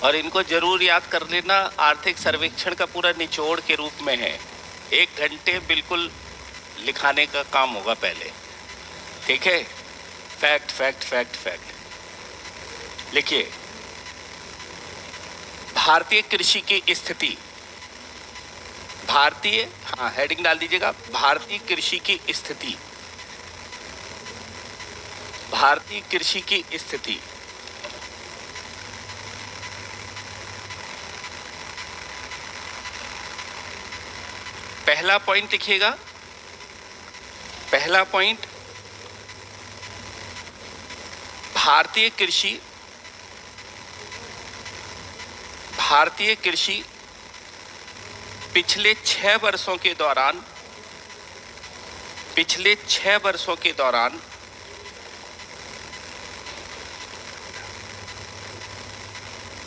और इनको जरूर याद कर लेना, आर्थिक सर्वेक्षण का पूरा निचोड़ के रूप में है। 1 घंटे बिल्कुल लिखाने का काम होगा पहले, ठीक है। फैक्ट फैक्ट फैक्ट फैक्ट लिखिए। भारतीय कृषि की स्थिति, भारतीय, हाँ हेडिंग डाल दीजिएगा, भारतीय कृषि की स्थिति, भारतीय कृषि की स्थिति। पहला पॉइंट लिखिएगा, पहला पॉइंट, भारतीय कृषि, भारतीय कृषि पिछले 6 वर्षों के दौरान, पिछले 6 वर्षों के दौरान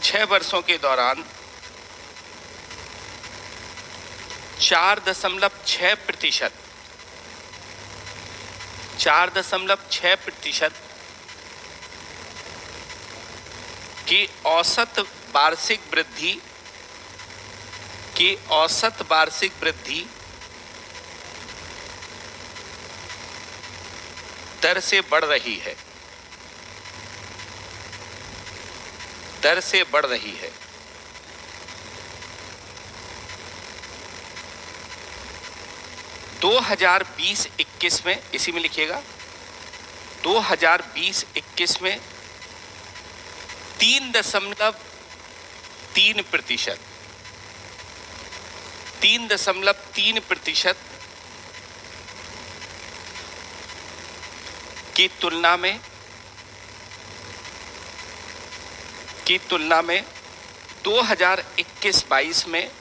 6 वर्षों के दौरान 4.6%, 4.6% की औसत वार्षिक वृद्धि, की औसत वार्षिक वृद्धि दर से बढ़ रही है, दर से बढ़ रही है। दो 2020-21 में, इसी में लिखिएगा, 2020-21 में 3.3%, 3.3% की तुलना में, की तुलना में 2021-22 में,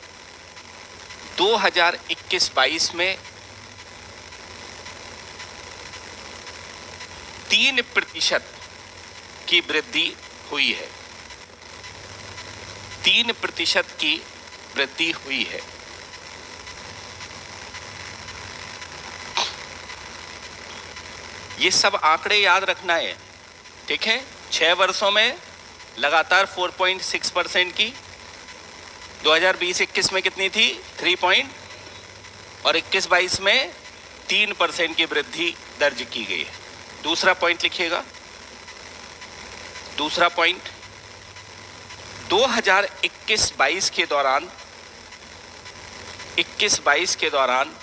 2021-22 में 3% की वृद्धि हुई है, 3% की वृद्धि हुई है। ये सब आंकड़े याद रखना है, ठीक है। 6 वर्षों में लगातार 4.6% की, 2020-21 में कितनी थी, 3 और 21-22 में 3% की वृद्धि दर्ज की गई है। दूसरा पॉइंट लिखिएगा, दूसरा पॉइंट, 2021-22 के दौरान, 21-22 के दौरान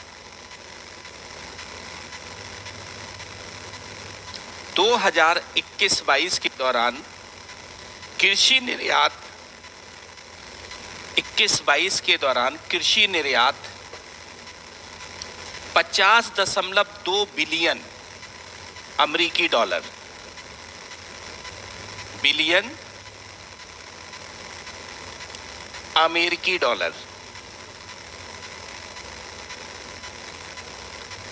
2021-22 के दौरान कृषि निर्यात, 21-22 के दौरान कृषि निर्यात 50.2 बिलियन अमेरिकी डॉलर, बिलियन अमेरिकी डॉलर,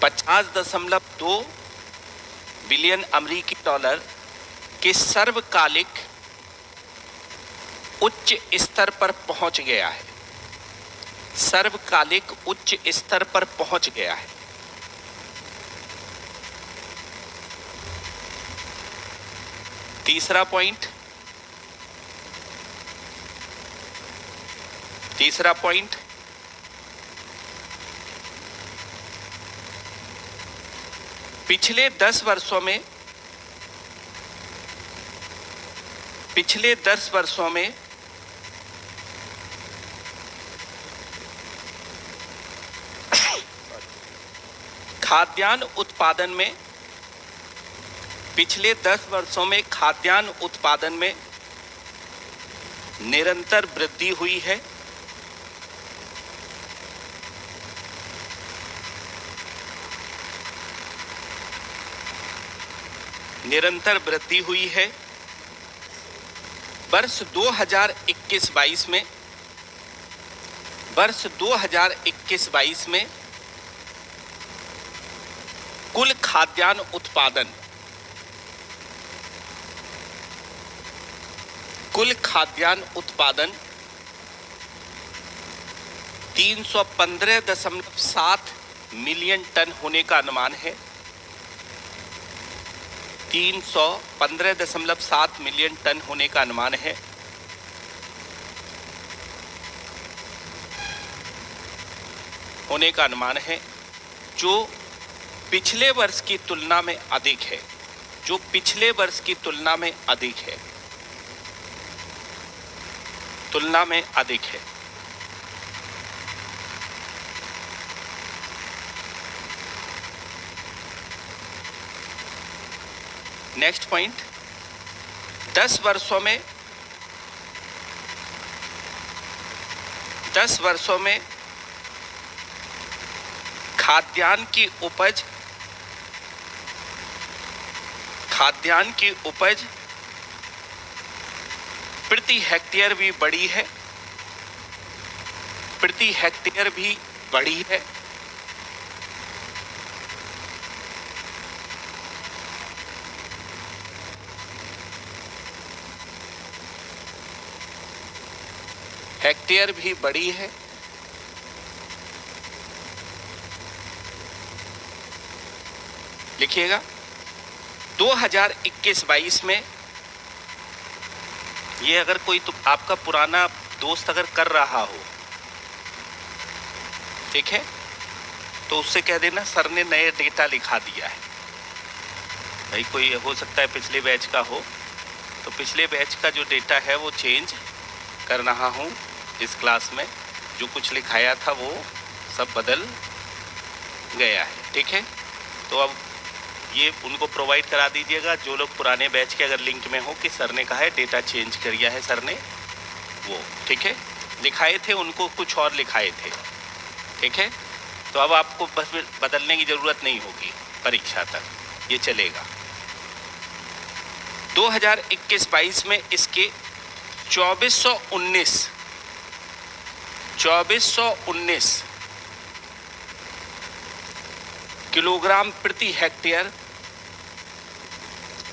50.2 बिलियन अमेरिकी डॉलर के सर्वकालिक उच्च स्तर पर पहुंच गया है, सर्वकालिक उच्च स्तर पर पहुंच गया है। तीसरा पॉइंट, तीसरा पॉइंट, पिछले 10 वर्षों में, पिछले 10 वर्षों में खाद्यान्न उत्पादन में, पिछले 10 वर्षों में खाद्यान्न उत्पादन में निरंतर वृद्धि हुई है, निरंतर वृद्धि हुई है। वर्ष 2021-22 में, वर्ष 2021-22 में कुल खाद्यान्न उत्पादन, कुल खाद्यान्न उत्पादन 315.7 मिलियन टन होने का अनुमान है, 315.7 मिलियन टन होने का अनुमान है। होने का अनुमान है, जो पिछले वर्ष की तुलना में अधिक है, जो पिछले वर्ष की तुलना में अधिक है, तुलना में अधिक है। नेक्स्ट पॉइंट, 10 वर्षों में खाद्यान्न की उपज प्रति हेक्टेयर भी बढ़ी है, प्रति हेक्टेयर भी बढ़ी है। हेक्टेयर भी बढ़ी है। लिखिएगा 2021-22 में, ये अगर कोई तो आपका पुराना दोस्त अगर कर रहा हो, ठीक है, तो उससे कह देना सर ने नए डेटा लिखा दिया है। भाई कोई हो सकता है पिछले बैच का हो, तो पिछले बैच का जो डेटा है वो चेंज कर रहा हूँ इस क्लास में। जो कुछ लिखाया था वो सब बदल गया है, ठीक है। तो अब ये उनको प्रोवाइड करा दीजिएगा जो लोग पुराने बैच के अगर लिंक में हो कि सर ने कहा है डेटा चेंज किया है सर ने, वो ठीक है। लिखाए थे उनको कुछ और लिखाए थे, ठीक है। तो अब आपको बस बदलने की ज़रूरत नहीं होगी परीक्षा तक, ये चलेगा। 2021-22 में इसके 2419 किलोग्राम प्रति हेक्टेयर,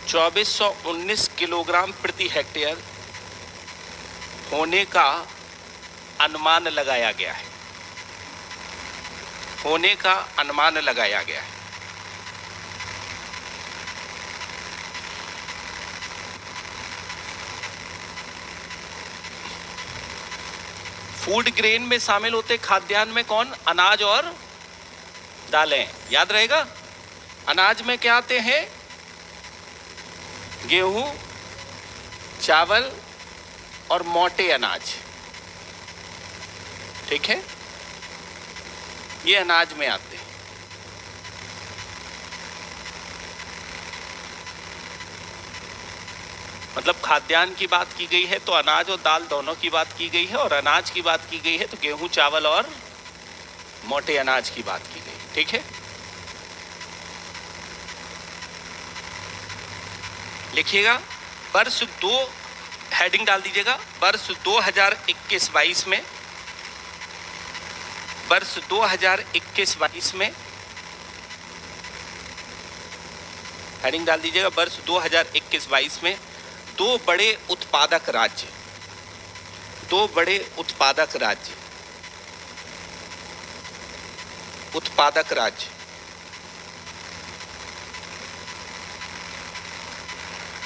2419 किलोग्राम प्रति हेक्टेयर होने का अनुमान लगाया गया है, होने का अनुमान लगाया गया है। फूड ग्रेन में शामिल होते खाद्यान्न में कौन? अनाज और दालें, याद रहेगा। अनाज में क्या आते हैं? गेहूं, चावल और मोटे अनाज, ठीक है, ये अनाज में आते हैं। मतलब खाद्यान्न की बात की गई है तो अनाज और दाल दोनों की बात की गई है, और अनाज की बात की गई है तो गेहूं, चावल और मोटे अनाज की बात की गई, ठीक है। लिखिएगा वर्ष 2, हेडिंग डाल दीजिएगा, वर्ष 2021-22 में, वर्ष 2021-22 में हेडिंग डाल दीजिएगा, वर्ष 2021-22 में दो बड़े उत्पादक राज्य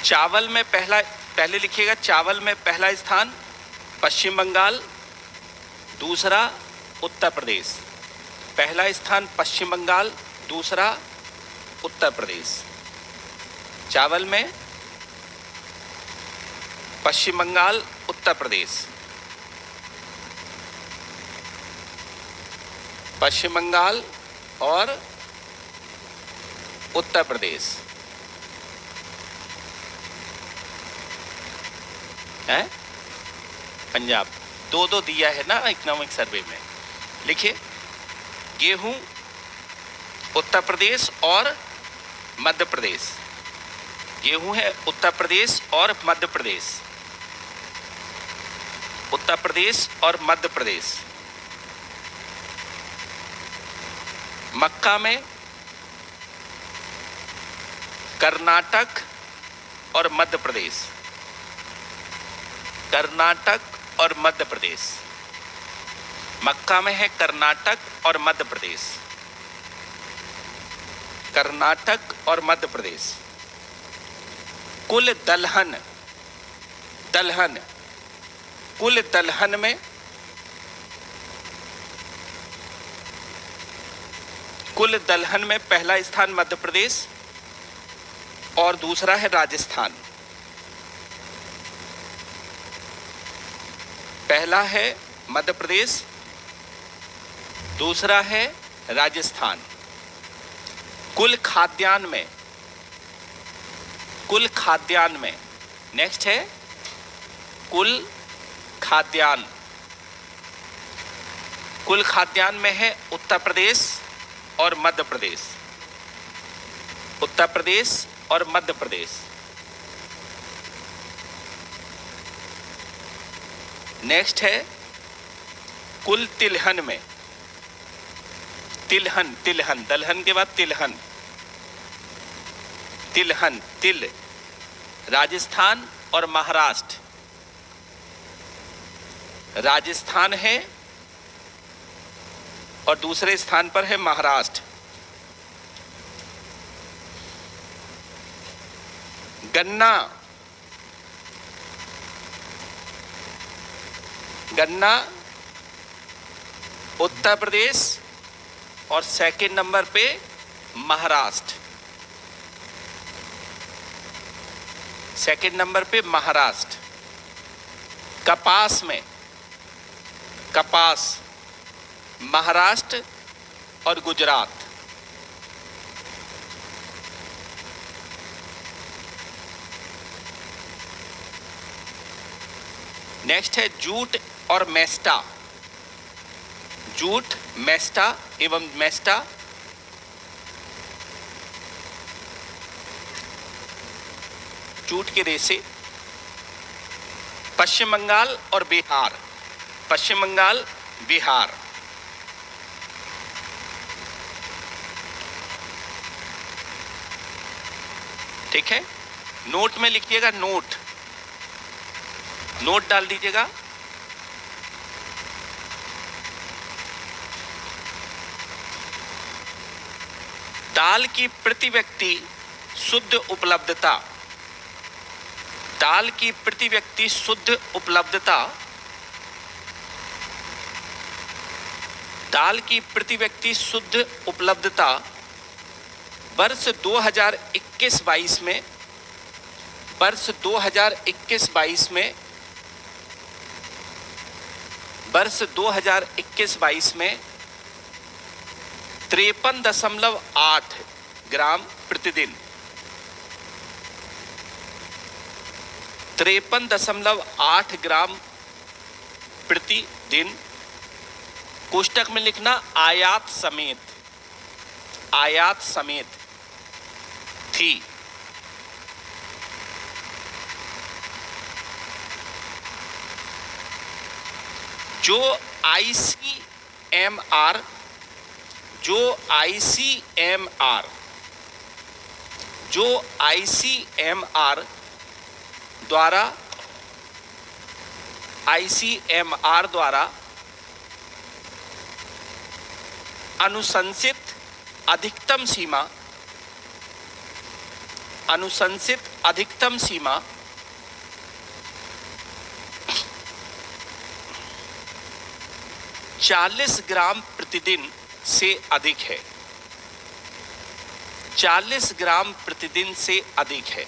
चावल में पहले लिखिएगा, चावल में पहला स्थान पश्चिम बंगाल, दूसरा उत्तर प्रदेश। पहला स्थान पश्चिम बंगाल, दूसरा उत्तर प्रदेश। चावल में पश्चिम बंगाल, उत्तर प्रदेश, पश्चिम बंगाल और उत्तर प्रदेश है। पंजाब दो दिया है ना इकोनॉमिक सर्वे में। लिखिए गेहूं उत्तर प्रदेश और मध्य प्रदेश, गेहूं है उत्तर प्रदेश और मध्य प्रदेश, उत्तर प्रदेश और मध्य प्रदेश। मक्का में कर्नाटक और मध्य प्रदेश, कर्नाटक और मध्य प्रदेश। मक्का में है कर्नाटक और मध्य प्रदेश, कर्नाटक और मध्य प्रदेश। कुल दलहन कुल दलहन में कुल दलहन में पहला स्थान मध्य प्रदेश और दूसरा है राजस्थान। पहला है मध्य प्रदेश, दूसरा है राजस्थान। कुल खाद्यान्न में नेक्स्ट है कुल खाद्यान्न। कुल खाद्यान्न में है उत्तर प्रदेश और मध्य प्रदेश, उत्तर प्रदेश और मध्य प्रदेश। नेक्स्ट है कुल तिलहन में, तिलहन दलहन के बाद तिलहन, तिल राजस्थान और महाराष्ट्र। राजस्थान है और दूसरे स्थान पर है महाराष्ट्र। गन्ना उत्तर प्रदेश और सेकंड नंबर पे महाराष्ट्र, सेकंड नंबर पे महाराष्ट्र। कपास महाराष्ट्र और गुजरात। नेक्स्ट है जूट और मेस्टा, जूट मेस्टा एवं मेस्टा। जूट के रेशे पश्चिम बंगाल और बिहार, पश्चिम बंगाल बिहार। ठीक है, नोट में लिखिएगा, नोट डाल दीजिएगा। दाल की प्रति व्यक्ति शुद्ध उपलब्धता, दाल की प्रति व्यक्ति शुद्ध उपलब्धता, दाल की प्रति व्यक्ति शुद्ध उपलब्धता वर्ष 2021-22 में, वर्ष 2021-22 में, वर्ष 2021-22 में 53.8 ग्राम प्रतिदिन, 53.8 ग्राम प्रतिदिन। कोष्टक में लिखना आयात समेत, आयात समेत थी। जो आईसीएमआर द्वारा अनुशंसित अधिकतम सीमा 40 ग्राम प्रतिदिन से अधिक है, 40 ग्राम प्रतिदिन से अधिक है।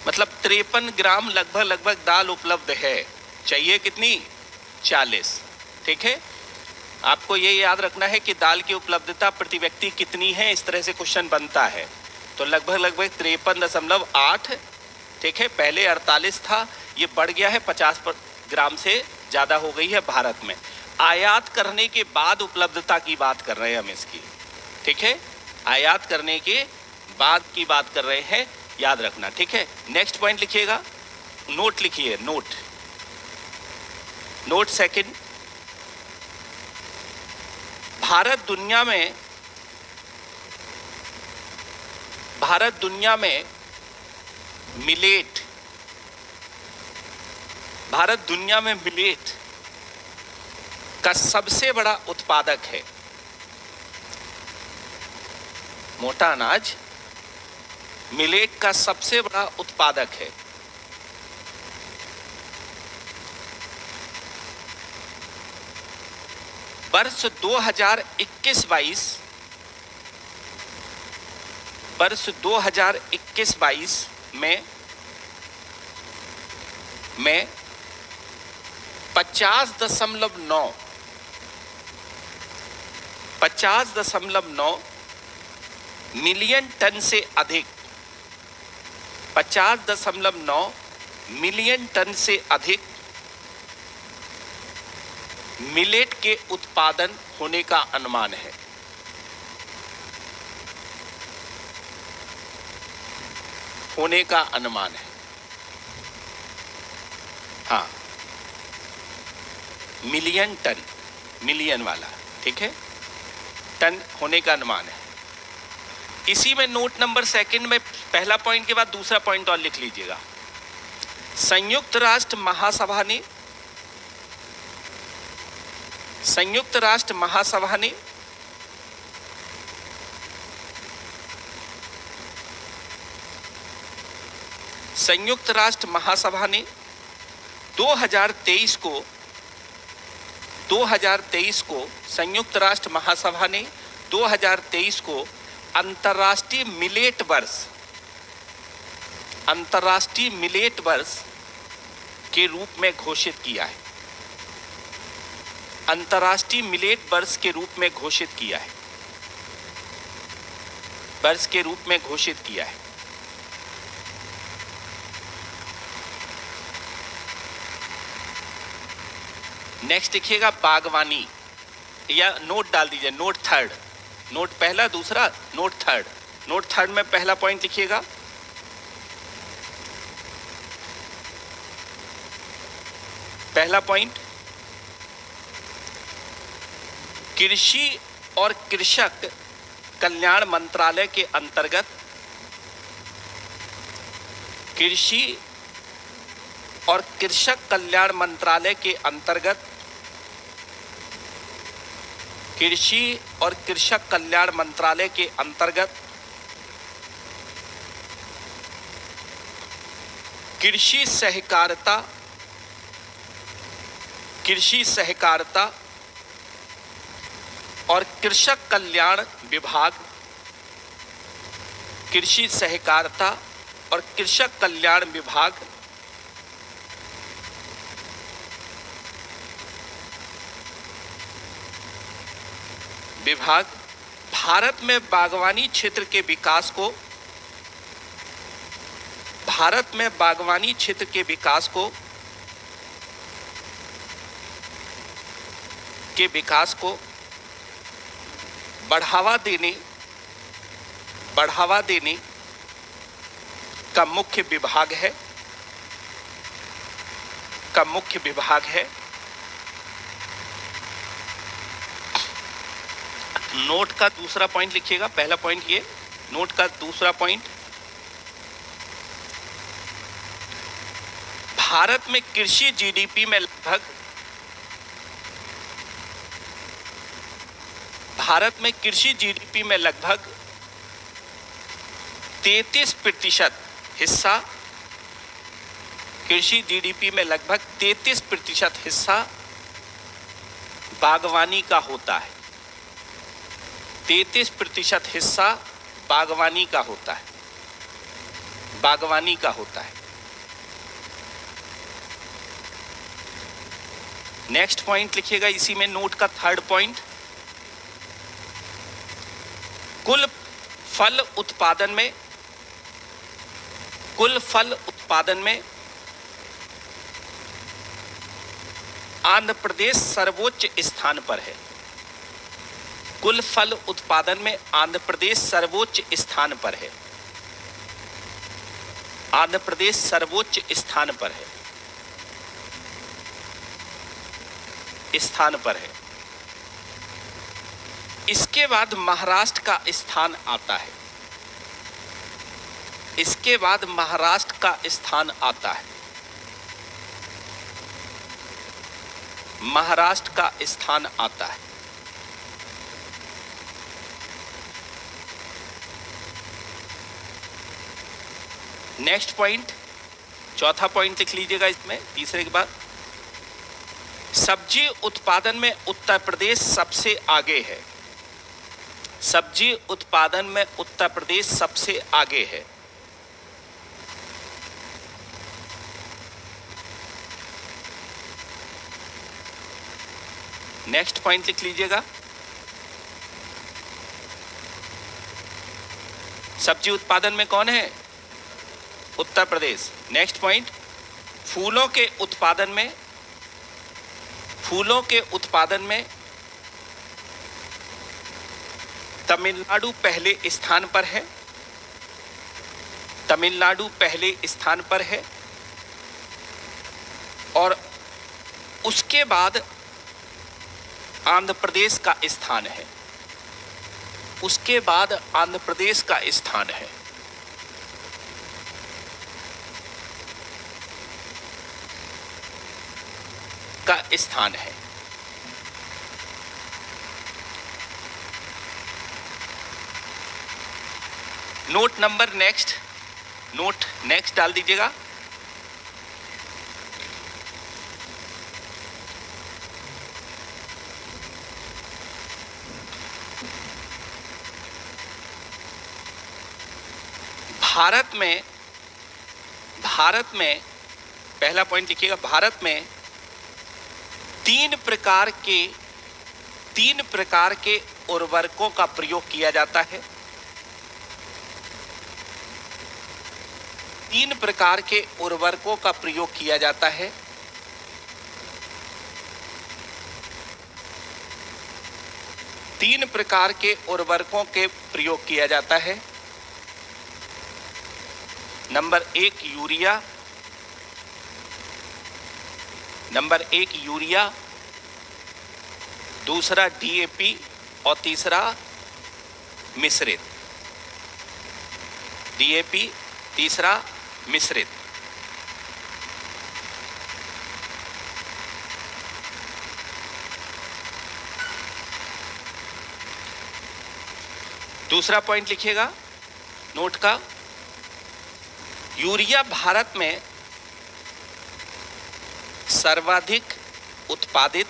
मतलब 53 ग्राम लगभग दाल उपलब्ध है। चाहिए कितनी? 40। ठीक है, आपको ये याद रखना है कि दाल की उपलब्धता प्रति व्यक्ति कितनी है, इस तरह से क्वेश्चन बनता है। तो लगभग 53.8। ठीक है, पहले 48 था, ये बढ़ गया है, 50 ग्राम से ज़्यादा हो गई है भारत में। आयात करने के बाद उपलब्धता की बात कर रहे हैं हम इसकी। ठीक है, आयात करने के बाद की बात कर रहे हैं, याद रखना। ठीक है, नेक्स्ट पॉइंट लिखिएगा, नोट लिखिए, नोट सेकंड। भारत दुनिया में मिलेट का सबसे बड़ा उत्पादक है। मोटा अनाज मिलेट का सबसे बड़ा उत्पादक है। वर्ष 2021-22 वर्ष 2021-22 में 50.9 मिलियन टन से अधिक 50.9 मिलियन टन से अधिक मिलेट के उत्पादन होने का अनुमान है। होने का अनुमान है, हाँ, मिलियन टन, मिलियन वाला, ठीक है, टन होने का अनुमान है। इसी में नोट नंबर सेकंड में पहला पॉइंट के बाद दूसरा पॉइंट और लिख लीजिएगा। संयुक्त राष्ट्र महासभा ने संयुक्त राष्ट्र महासभा ने संयुक्त राष्ट्र महासभा ने 2023 को संयुक्त राष्ट्र महासभा ने 2023 को अंतर्राष्ट्रीय मिलेट वर्ष के रूप में घोषित किया है। अंतर्राष्ट्रीय मिलेट वर्ष के रूप में घोषित किया है। वर्ष के रूप में घोषित किया है। नेक्स्ट देखिएगा बागवानी, या नोट डाल दीजिए, नोट थर्ड, नोट पहला दूसरा नोट थर्ड। नोट थर्ड में पहला पॉइंट लिखिएगा। पहला पॉइंट, कृषि और कृषक कल्याण मंत्रालय के अंतर्गत कृषि और कृषक कल्याण मंत्रालय के अंतर्गत कृषि और कृषक कल्याण मंत्रालय के अंतर्गत कृषि सहकारिता और कृषक कल्याण विभाग, कृषि सहकारिता और कृषक कल्याण विभाग भारत में बागवानी क्षेत्र के विकास को बढ़ावा देने का मुख्य विभाग है। नोट का दूसरा पॉइंट लिखिएगा। पहला पॉइंट ये, नोट का दूसरा पॉइंट, भारत में कृषि जीडीपी में लगभग 33% हिस्सा, कृषि जीडीपी में लगभग 33% हिस्सा बागवानी का होता है। 33% हिस्सा बागवानी का होता है। नेक्स्ट पॉइंट लिखिएगा इसी में, नोट का थर्ड पॉइंट, कुल फल उत्पादन में आंध्र प्रदेश सर्वोच्च स्थान पर है। कुल फल उत्पादन में आंध्र प्रदेश सर्वोच्च स्थान पर है। आंध्र प्रदेश सर्वोच्च स्थान पर है। इसके बाद महाराष्ट्र का स्थान आता है। महाराष्ट्र का स्थान आता है। नेक्स्ट पॉइंट, चौथा पॉइंट लिख लीजिएगा इसमें, तीसरे के बाद, सब्जी उत्पादन में उत्तर प्रदेश सबसे आगे है। सब्जी उत्पादन में उत्तर प्रदेश सबसे आगे है। नेक्स्ट पॉइंट लिख लीजिएगा। सब्जी उत्पादन में कौन है? उत्तर प्रदेश। नेक्स्ट पॉइंट, फूलों के उत्पादन में तमिलनाडु पहले स्थान पर है। तमिलनाडु पहले स्थान पर है और उसके बाद आंध्र प्रदेश का स्थान है। उसके बाद आंध्र प्रदेश का स्थान है। नोट नंबर नेक्स्ट डाल दीजिएगा। भारत में पहला पॉइंट लिखिएगा। भारत में तीन प्रकार के उर्वरकों का प्रयोग किया जाता है। तीन प्रकार के उर्वरकों का प्रयोग किया जाता है। तीन प्रकार के उर्वरकों के प्रयोग किया जाता है। नंबर एक यूरिया, दूसरा डीएपी और तीसरा मिश्रित। डीएपी, तीसरा मिश्रित। दूसरा पॉइंट लिखिएगा नोट का। यूरिया भारत में सर्वाधिक उत्पादित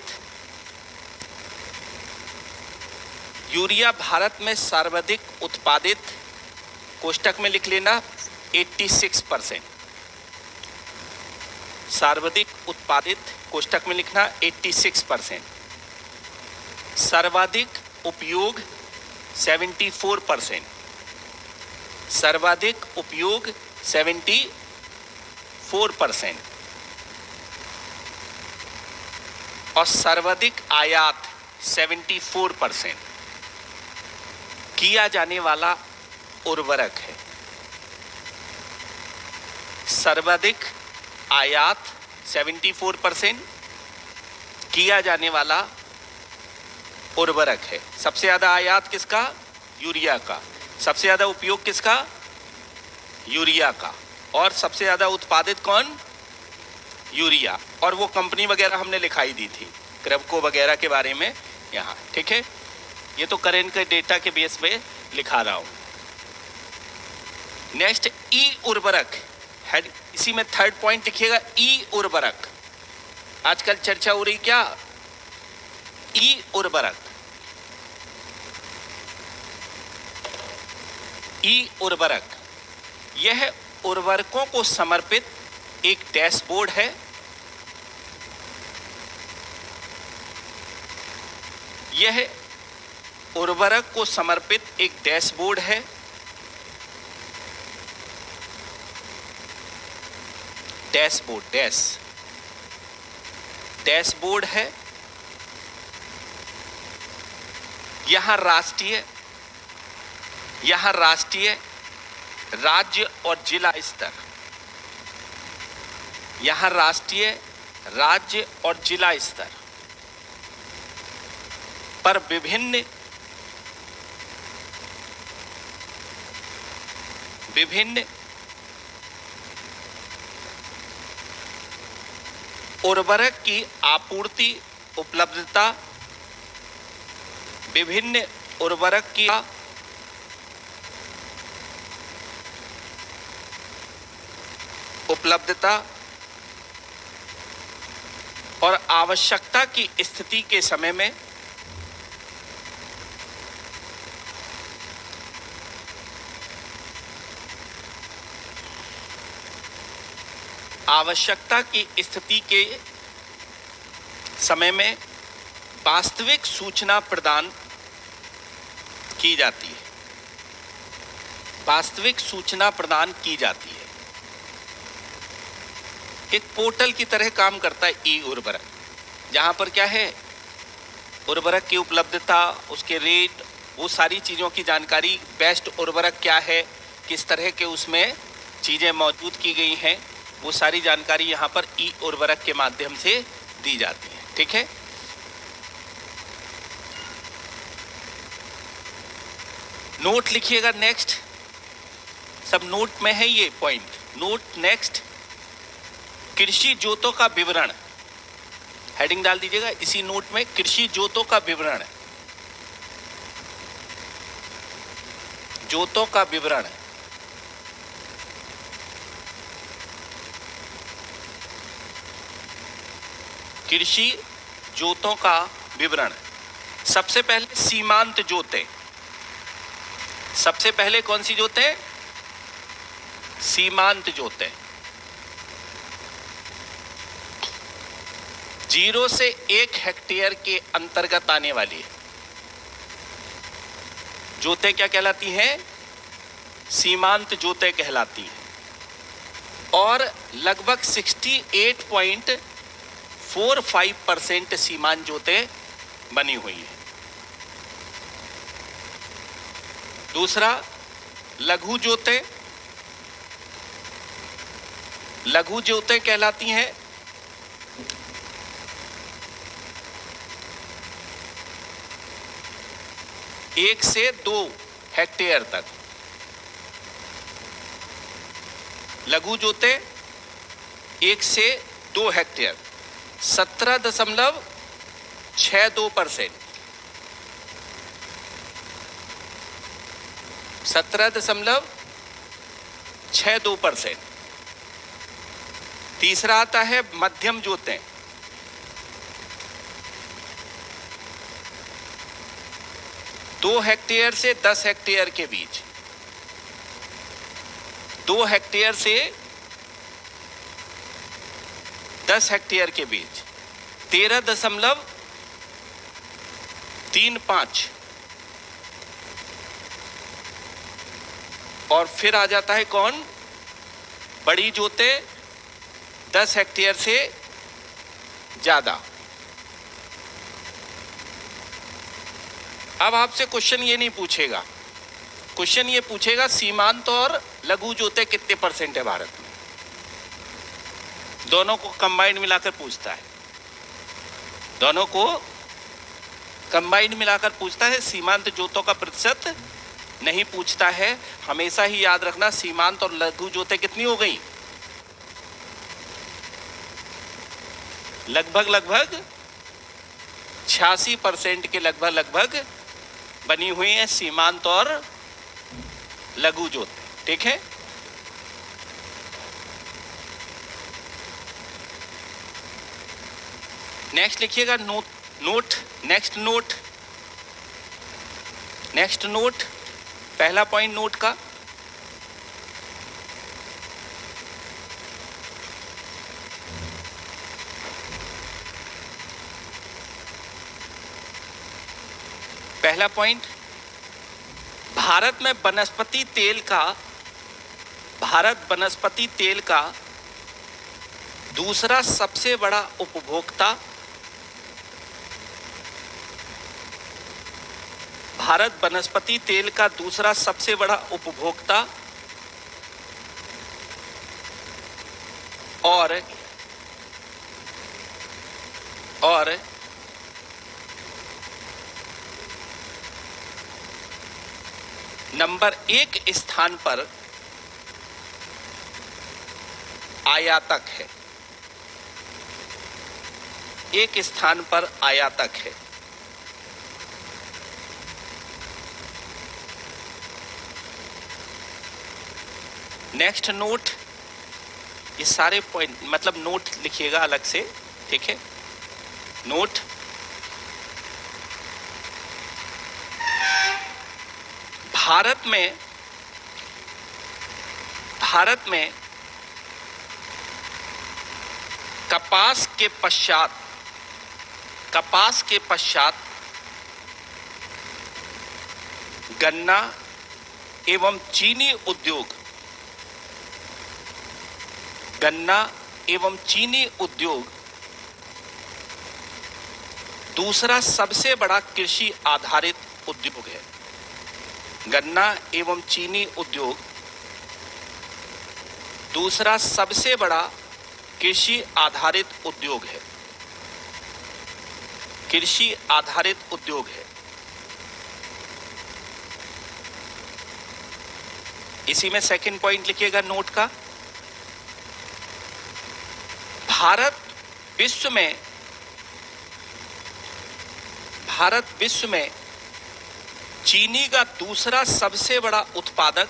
कोष्टक में लिख लेना 86%। सर्वाधिक उत्पादित कोष्टक में लिखना 86%। सर्वाधिक उपयोग 74%। सर्वाधिक उपयोग 74% और सर्वाधिक आयात 74% किया जाने वाला उर्वरक है। सर्वाधिक आयात 74% किया जाने वाला उर्वरक है। सबसे ज्यादा आयात किसका? यूरिया का। सबसे ज्यादा उपयोग किसका? यूरिया का। और सबसे ज्यादा उत्पादित कौन? यूरिया। और वो कंपनी वगैरह हमने लिखाई दी थी, क्रेवको वगैरह के बारे में यहाँ, ठीक है। ये तो करेंट के डेटा के बेस पे लिखा रहा हूं। नेक्स्ट ई उर्वरक है, इसी में थर्ड पॉइंट लिखिएगा ई उर्वरक। आजकल चर्चा हो रही क्या? ई उर्वरक। ई उर्वरक यह उर्वरकों को समर्पित एक डैशबोर्ड है। यह उर्वरक को समर्पित एक डैशबोर्ड है। डैशबोर्ड है। यहां राष्ट्रीय, राज्य और जिला स्तर, यहां राष्ट्रीय, राज्य और जिला स्तर पर विभिन्न उर्वरक की आपूर्ति उपलब्धता, विभिन्न उर्वरक की उपलब्धता और आवश्यकता की स्थिति के समय में आवश्यकता की स्थिति के समय में वास्तविक सूचना प्रदान की जाती है। वास्तविक सूचना प्रदान की जाती है। एक पोर्टल की तरह काम करता है ई उर्वरक, जहां पर क्या है, उर्वरक की उपलब्धता, उसके रेट, वो सारी चीज़ों की जानकारी, बेस्ट उर्वरक क्या है, किस तरह के उसमें चीज़ें मौजूद की गई हैं, वो सारी जानकारी यहाँ पर ई उर्वरक के माध्यम से दी जाती है। ठीक है, नोट लिखिएगा। नेक्स्ट, सब नोट में है ये पॉइंट। नोट नेक्स्ट, कृषि जोतों का विवरण, हेडिंग डाल दीजिएगा इसी नोट में, कृषि जोतों का विवरण, जोतों का विवरण। कृषि जोतों का विवरण। सबसे पहले सीमांत जोतें। सबसे पहले कौन सी जोतें? सीमांत जोतें। 0 से 1 हेक्टेयर के अंतर्गत आने वाली जोतें क्या कहलाती हैं? सीमांत जोतें कहलाती हैं। और लगभग 68.45% सीमांत जोतें बनी हुई हैं। दूसरा, लघु जोतें। लघु जोतें कहलाती हैं 1 से 2 हेक्टेयर तक। लघु जोतें 1 से 2 हेक्टेयर, 17.62%। 17.62%। तीसरा आता है मध्यम जोतें। दो हेक्टेयर से 10 हेक्टेयर के बीच, 2 हेक्टेयर से 10 हेक्टेयर के बीच 13.35। और फिर आ जाता है कौन? बड़ी जोतें 10 हेक्टेयर से ज्यादा। अब आपसे क्वेश्चन ये नहीं पूछेगा, क्वेश्चन ये पूछेगा सीमांत और लघु जोतें कितने परसेंट है भारत में। दोनों को कंबाइंड मिलाकर पूछता है, दोनों को कंबाइंड मिलाकर पूछता है। सीमांत जोतों का प्रतिशत नहीं पूछता है। हमेशा ही याद रखना, सीमांत और लघु जोतें कितनी हो गई? लगभग 86% के लगभग बनी हुई है सीमांत और लघु जोतें। ठीक है, नेक्स्ट लिखिएगा नेक्स्ट नोट, पहला पॉइंट नोट का। पहला पॉइंट, भारत वनस्पति तेल का दूसरा सबसे बड़ा उपभोक्ता, भारत वनस्पति तेल का दूसरा सबसे बड़ा उपभोक्ता और नंबर 1 स्थान पर आयातक है। 1 स्थान पर आयातक है। नेक्स्ट नोट, ये सारे पॉइंट मतलब नोट लिखिएगा अलग से। ठीक है, नोट, भारत में कपास के पश्चात गन्ना एवं चीनी उद्योग दूसरा सबसे बड़ा कृषि आधारित उद्योग है। गन्ना एवं चीनी उद्योग दूसरा सबसे बड़ा कृषि आधारित उद्योग है। कृषि आधारित उद्योग है। इसी में सेकंड पॉइंट लिखिएगा नोट का। भारत विश्व में चीनी का दूसरा सबसे बड़ा उत्पादक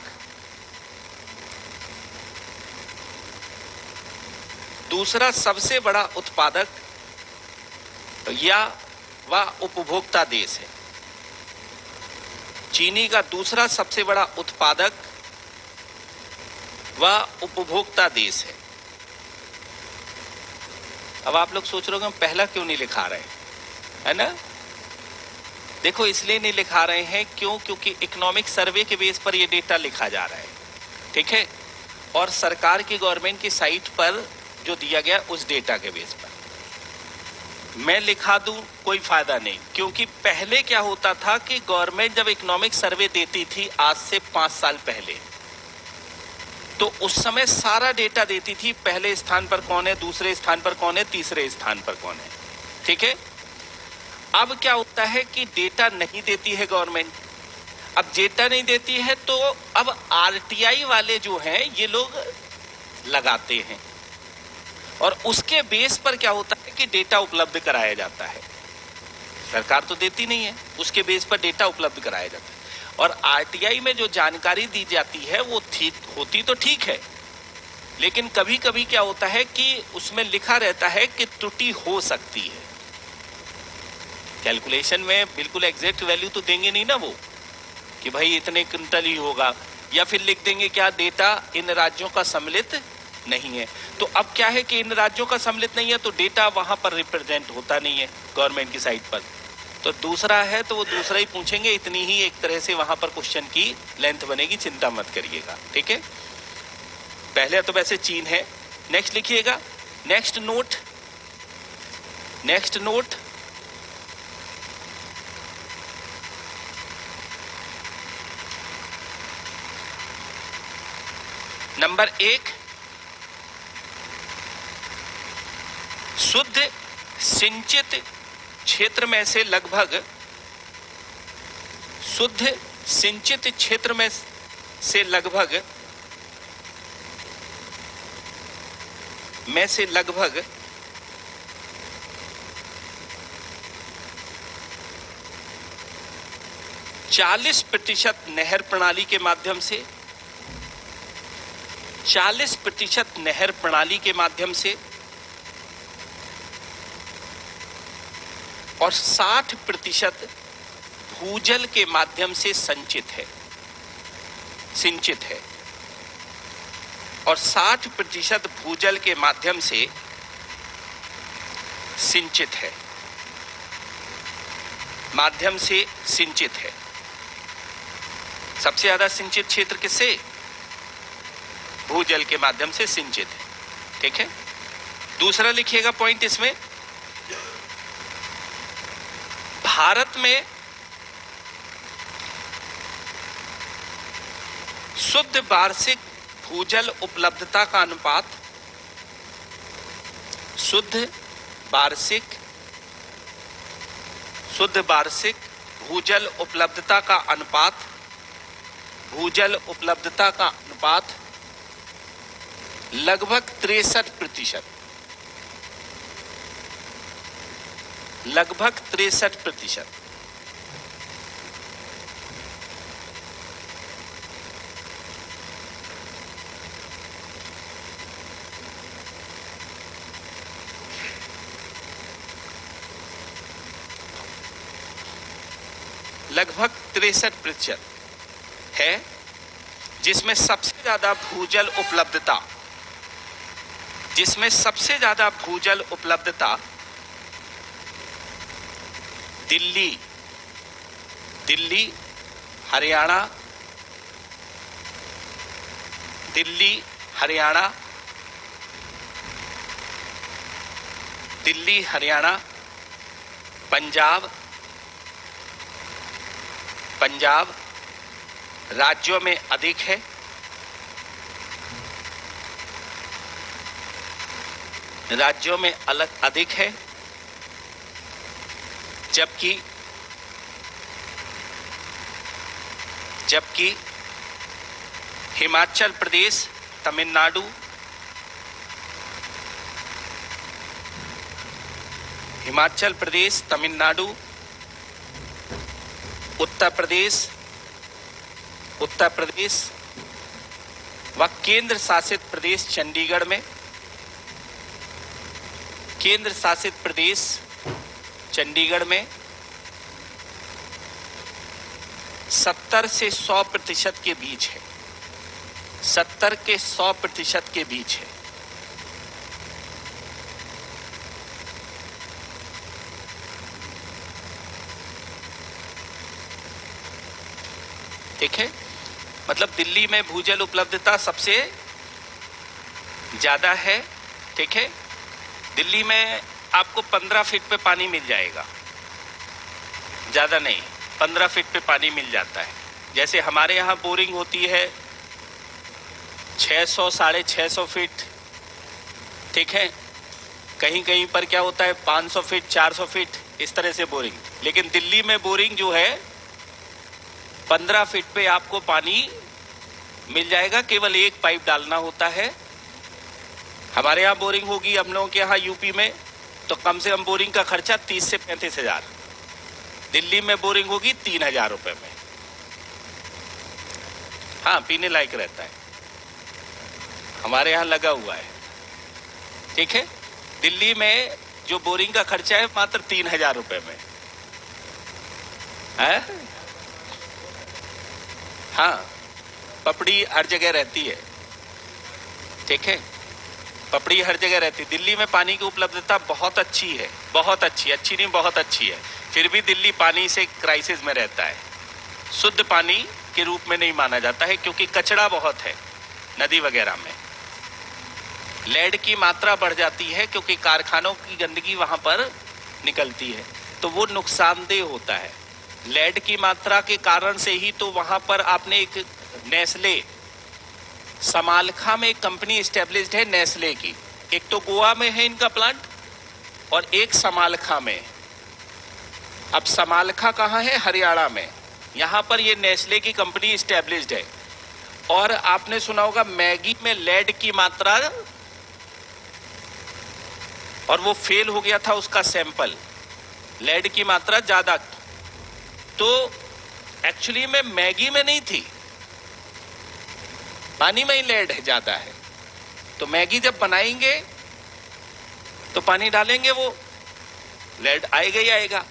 या व उपभोक्ता देश है। चीनी का दूसरा सबसे बड़ा उत्पादक व उपभोक्ता देश है। अब आप लोग सोच रहे हो हम पहला क्यों नहीं लिखा रहे हैं, है ना? देखो, इसलिए नहीं लिखा रहे हैं क्योंकि इकोनॉमिक सर्वे के बेस पर ये डेटा लिखा जा रहा है, ठीक है, और सरकार की गवर्नमेंट की साइट पर जो दिया गया उस डेटा के बेस पर मैं लिखा दूं कोई फायदा नहीं। क्योंकि पहले क्या होता था कि गवर्नमेंट जब इकोनॉमिक सर्वे देती थी आज से 5 साल पहले, तो उस समय सारा डेटा देती थी, पहले स्थान पर कौन है, दूसरे स्थान पर कौन है, तीसरे स्थान पर कौन है, ठीक है। अब क्या होता है कि डेटा नहीं देती है गवर्नमेंट। अब डेटा नहीं देती है तो अब आरटीआई वाले जो हैं ये लोग लगाते हैं और उसके बेस पर क्या होता है कि डेटा उपलब्ध कराया जाता है। सरकार तो देती नहीं है, उसके बेस पर डेटा उपलब्ध कराया जाता है। और आरटीआई में जो जानकारी दी जाती है वो होती तो ठीक है, लेकिन कभी कभी क्या होता है कि उसमें लिखा रहता है कि त्रुटि हो सकती है। कैलकुलेशन में बिल्कुल एग्जैक्ट वैल्यू तो देंगे नहीं ना वो, कि भाई इतने क्विंटल ही होगा, या फिर लिख देंगे क्या डेटा इन राज्यों का सम्मिलित नहीं है। तो अब क्या है कि इन राज्यों का सम्मिलित नहीं है तो डेटा वहां पर रिप्रेजेंट होता नहीं है गवर्नमेंट की साइट पर। तो दूसरा है तो वो दूसरा ही पूछेंगे, इतनी ही एक तरह से वहां पर क्वेश्चन की लेंथ बनेगी, चिंता मत करिएगा, ठीक है। पहले तो वैसे चीन है। नेक्स्ट लिखिएगा, नेक्स्ट नोट नंबर 1, शुद्ध सिंचित क्षेत्र में से लगभग शुद्ध सिंचित क्षेत्र में से लगभग 40% नहर प्रणाली के माध्यम से 40% नहर प्रणाली के माध्यम से और 60% भूजल के माध्यम से सिंचित है और 60% भूजल के माध्यम से सिंचित है। सबसे ज्यादा सिंचित क्षेत्र किससे? भूजल के माध्यम से सिंचित है, ठीक है। दूसरा लिखिएगा पॉइंट इसमें, भारत में शुद्ध वार्षिक भूजल उपलब्धता का अनुपात शुद्ध वार्षिक भूजल उपलब्धता का अनुपात लगभग 63%। लगभग 63% है, जिसमें सबसे ज्यादा भूजल उपलब्धता दिल्ली, हरियाणा, पंजाब राज्यों में अधिक है, अधिक है, जबकि हिमाचल प्रदेश, तमिलनाडु, उत्तर प्रदेश व केंद्र शासित प्रदेश चंडीगढ़ में 70 से 100% के बीच है, 70 के 100% के बीच है। ठीक है, मतलब दिल्ली में भूजल उपलब्धता सबसे ज्यादा है। ठीक है, दिल्ली में आपको 15 फीट पे पानी मिल जाएगा, ज्यादा नहीं, 15 फीट पे पानी मिल जाता है। जैसे हमारे यहाँ बोरिंग होती है 600 650 फीट। ठीक है, कहीं कहीं पर क्या होता है 500 फीट 400 फीट, इस तरह से बोरिंग। लेकिन दिल्ली में बोरिंग जो है 15 फीट पे आपको पानी मिल जाएगा, केवल एक पाइप डालना होता है। हमारे यहाँ बोरिंग होगी, हम लोगों के यहाँ यूपी में, तो कम से कम बोरिंग का खर्चा 30 से 35 हजार। दिल्ली में बोरिंग होगी 3,000 रुपए में। हाँ, पीने लायक रहता है, हमारे यहाँ लगा हुआ है। ठीक है, दिल्ली में जो बोरिंग का खर्चा है मात्र 3,000 रुपए में है। हाँ, पपड़ी हर जगह रहती है। ठीक है, पपड़ी हर जगह रहती है। दिल्ली में पानी की उपलब्धता बहुत अच्छी है, बहुत अच्छी नहीं, बहुत अच्छी है। फिर भी दिल्ली पानी से क्राइसिस में रहता है, शुद्ध पानी के रूप में नहीं माना जाता है, क्योंकि कचरा बहुत है नदी वगैरह में। लेड की मात्रा बढ़ जाती है क्योंकि कारखानों की गंदगी वहां पर निकलती है, तो वो नुकसानदेह होता है। लेड की मात्रा के कारण से ही तो वहां पर आपने एक नेस्ले, समालखा में एक कंपनी एस्टेब्लिश्ड है नेस्ले की, एक तो गोवा में है इनका प्लांट और एक समालखा में। अब समालखा कहाँ है? हरियाणा में। यहां पर ये नेस्ले की कंपनी एस्टेब्लिश्ड है। और आपने सुना होगा मैगी में लेड की मात्रा, और वो फेल हो गया था उसका सैंपल, लेड की मात्रा ज्यादा। तो एक्चुअली में मैगी में नहीं थी, पानी में ही लेड है ज्यादा है। तो मैगी जब बनाएंगे तो पानी डालेंगे, वो लेड आएगा ही आएगा।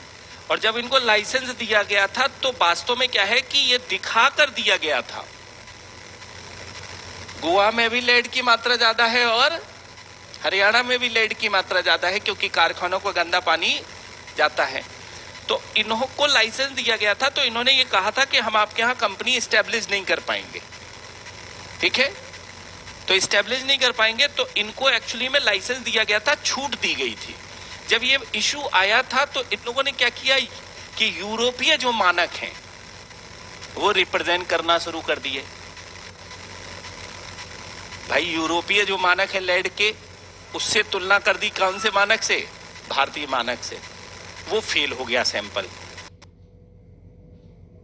और जब इनको लाइसेंस दिया गया था तो वास्तव में क्या है कि ये दिखा कर दिया गया था, गोवा में भी लेड की मात्रा ज्यादा है और हरियाणा में भी लेड की मात्रा ज्यादा है, क्योंकि कारखानों को गंदा पानी जाता है। तो इन्हों को लाइसेंस दिया गया था, तो इन्होंने ये कहा था कि हम आपके यहाँ कंपनी एस्टेब्लिश नहीं कर पाएंगे। ठीक है, तो एस्टेब्लिश नहीं कर पाएंगे, तो इनको एक्चुअली में लाइसेंस दिया गया था, छूट दी गई थी। जब ये इशू आया था तो इन लोगों ने क्या किया कि यूरोपीय जो मानक हैं वो रिप्रेजेंट करना शुरू कर दिए। भाई यूरोपीय जो मानक है लेड के, उससे तुलना कर दी कौन से मानक से? भारतीय मानक से। वो फेल हो गया सैंपल।